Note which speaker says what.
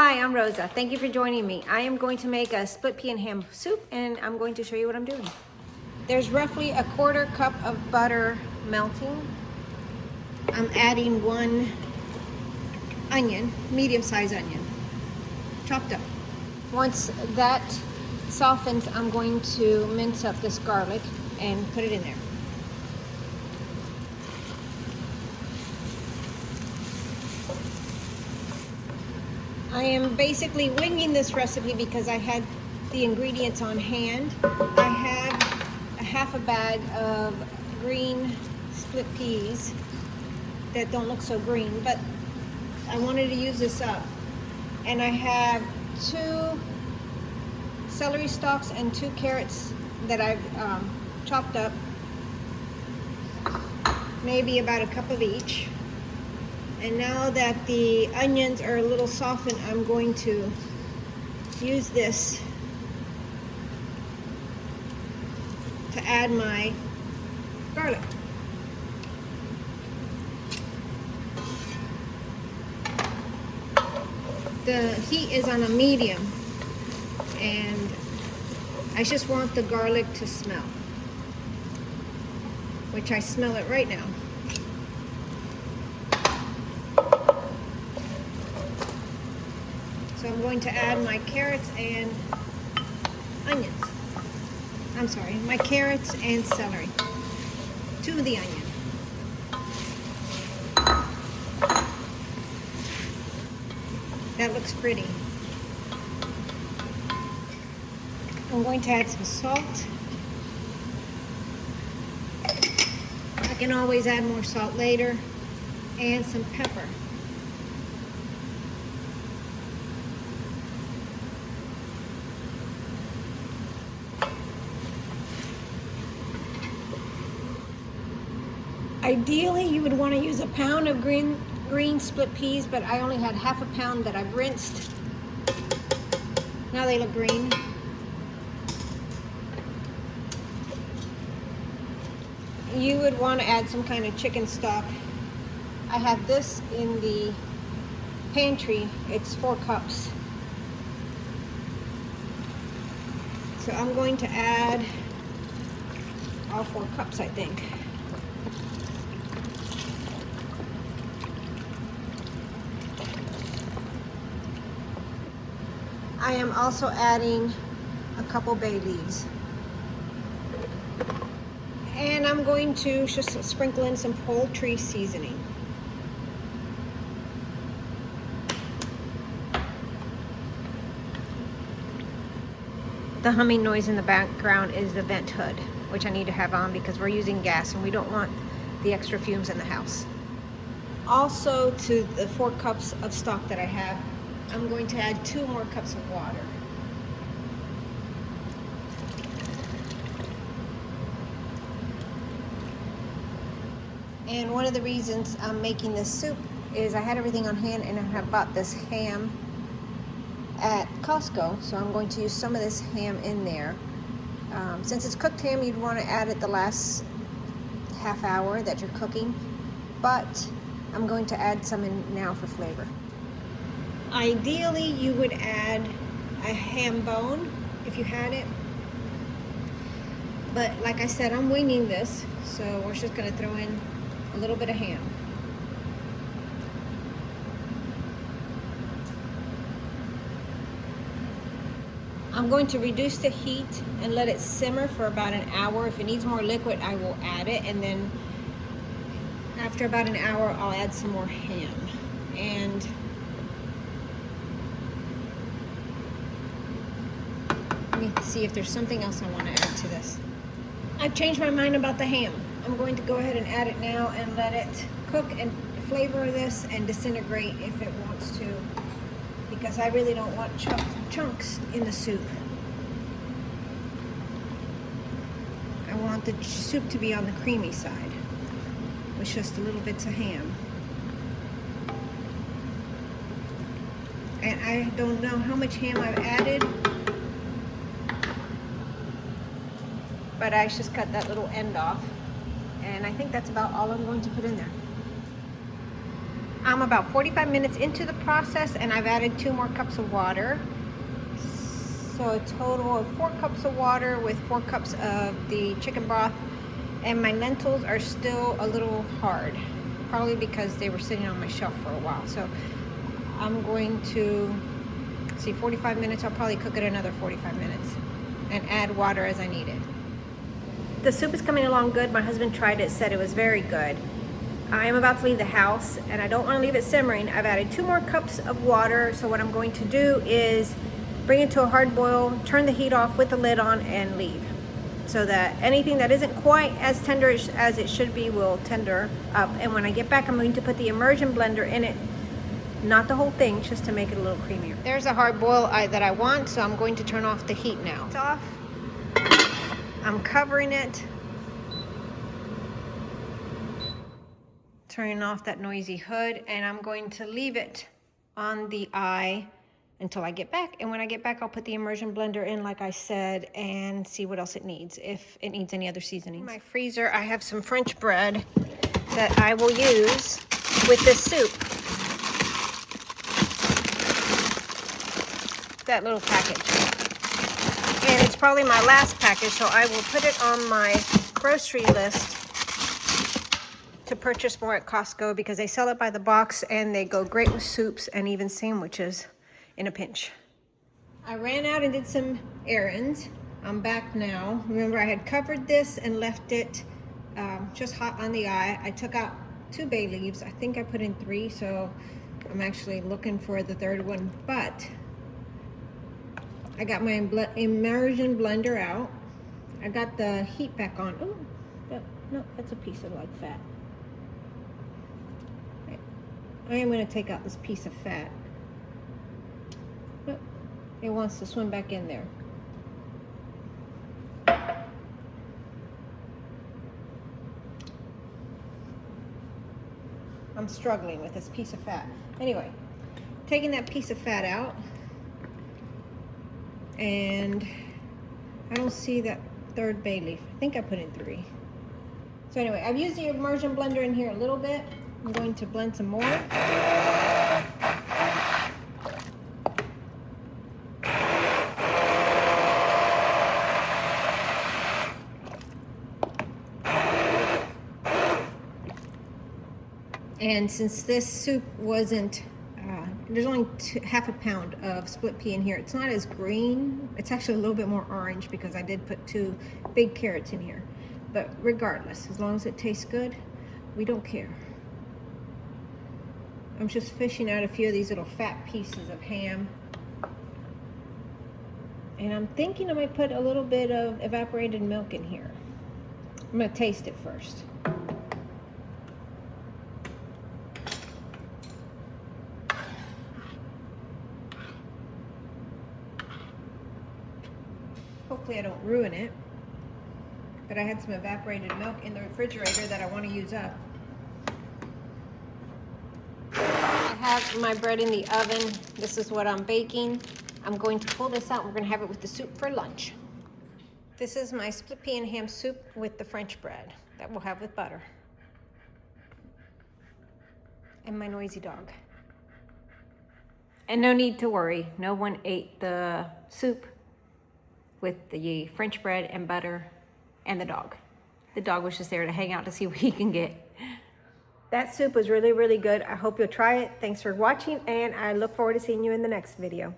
Speaker 1: Hi, I'm Rosa. Thank you for joining me. I am going to make a split pea and ham soup, and I'm going to show you what I'm doing. There's roughly a quarter cup of butter melting. I'm adding one onion, medium-sized onion, chopped up. Once that softens, I'm going to mince up this garlic and put it in there. I am basically winging this recipe because I had the ingredients on hand. I have a half a bag of green split peas that don't look so green, but I wanted to use this up. And I have 2 celery stalks and 2 carrots that I've chopped up, maybe about a cup of each. And now that the onions are a little softened, I'm going to use this to add my garlic. The heat is on a medium, and I just want the garlic to smell, which I smell it right now. So I'm going to add my carrots and onions. I'm sorry, my carrots and celery to the onion. That looks pretty. I'm going to add some salt. I can always add more salt later, and some pepper. Ideally, you would want to use a pound of green split peas, but I only had half a pound that I've rinsed. Now they look green. You would want to add some kind of chicken stock. I have this in the pantry. It's 4 cups. So I'm going to add all 4 cups, I think. I am also adding a couple bay leaves. And I'm going to just sprinkle in some poultry seasoning. The humming noise in the background is the vent hood, which I need to have on because we're using gas and we don't want the extra fumes in the house. Also, to the 4 cups of stock that I have, I'm going to add 2 more cups of water. And one of the reasons I'm making this soup is I had everything on hand and I have bought this ham at Costco, so I'm going to use some of this ham in there. Since it's cooked ham, you'd want to add it the last half hour that you're cooking, but I'm going to add some in now for flavor. Ideally, you would add a ham bone if you had it, but like I said, I'm winging this, so we're just going to throw in a little bit of ham. I'm going to reduce the heat and let it simmer for about an hour. If it needs more liquid, I will add it, and then after about an hour, I'll add some more ham. And let me see if there's something else I want to add to this. I've changed my mind about the ham. I'm going to go ahead and add it now and let it cook and flavor this and disintegrate if it wants to, because I really don't want chunks in the soup. I want the soup to be on the creamy side with just a little bits of ham. And I don't know how much ham I've added, but I just cut that little end off, and I think that's about all I'm going to put in there. I'm about 45 minutes into the process and I've added 2 more cups of water. So a total of 4 cups of water with 4 cups of the chicken broth. And my lentils are still a little hard, probably because they were sitting on my shelf for a while. So I'm going to see 45 minutes. I'll probably cook it another 45 minutes and add water as I need it. The soup is coming along good. My husband tried it, said it was very good. I am about to leave the house and I don't want to leave it simmering. I've added 2 more cups of water. So what I'm going to do is bring it to a hard boil, turn the heat off with the lid on and leave. So that anything that isn't quite as tender as it should be will tender up. And when I get back, I'm going to put the immersion blender in it. Not the whole thing, just to make it a little creamier. There's a hard boil that I want, so I'm going to turn off the heat now. It's off. I'm covering it. Turning off that noisy hood, and I'm going to leave it on the eye until I get back. And when I get back, I'll put the immersion blender in like I said and see what else it needs, if it needs any other seasonings. In my freezer, I have some French bread that I will use with this soup. That little package. And it's probably my last package, so I will put it on my grocery list to purchase more at Costco because they sell it by the box and they go great with soups and even sandwiches in a pinch. I ran out and did some errands. I'm back now. Remember, I had covered this and left it just hot on the eye. I took out 2 bay leaves. I think I put in 3, so I'm actually looking for the 3rd one, but I got my immersion blender out. I got the heat back on. Oh, no, that's a piece of like fat. I am going to take out this piece of fat. But it wants to swim back in there. I'm struggling with this piece of fat. Anyway, taking that piece of fat out. And I don't see that 3rd bay leaf. I think I put in 3. So anyway, I've used the immersion blender in here a little bit. I'm going to blend some more. And since this soup wasn't, there's only half a pound of split pea in here. It's not as green. It's actually a little bit more orange because I did put 2 big carrots in here. But regardless, as long as it tastes good, we don't care. I'm just fishing out a few of these little fat pieces of ham. And I'm thinking I might put a little bit of evaporated milk in here. I'm gonna taste it first. Hopefully I don't ruin it. But I had some evaporated milk in the refrigerator that I want to use up. I have my bread in the oven. This is what I'm baking. I'm going to pull this out. We're going to have it with the soup for lunch. This is my split pea and ham soup with the French bread that we'll have with butter. And my noisy dog. And no need to worry. No one ate the soup with the French bread and butter and the dog. The dog was just there to hang out to see what he can get. That soup was really, really good. I hope you'll try it. Thanks for watching, and I look forward to seeing you in the next video.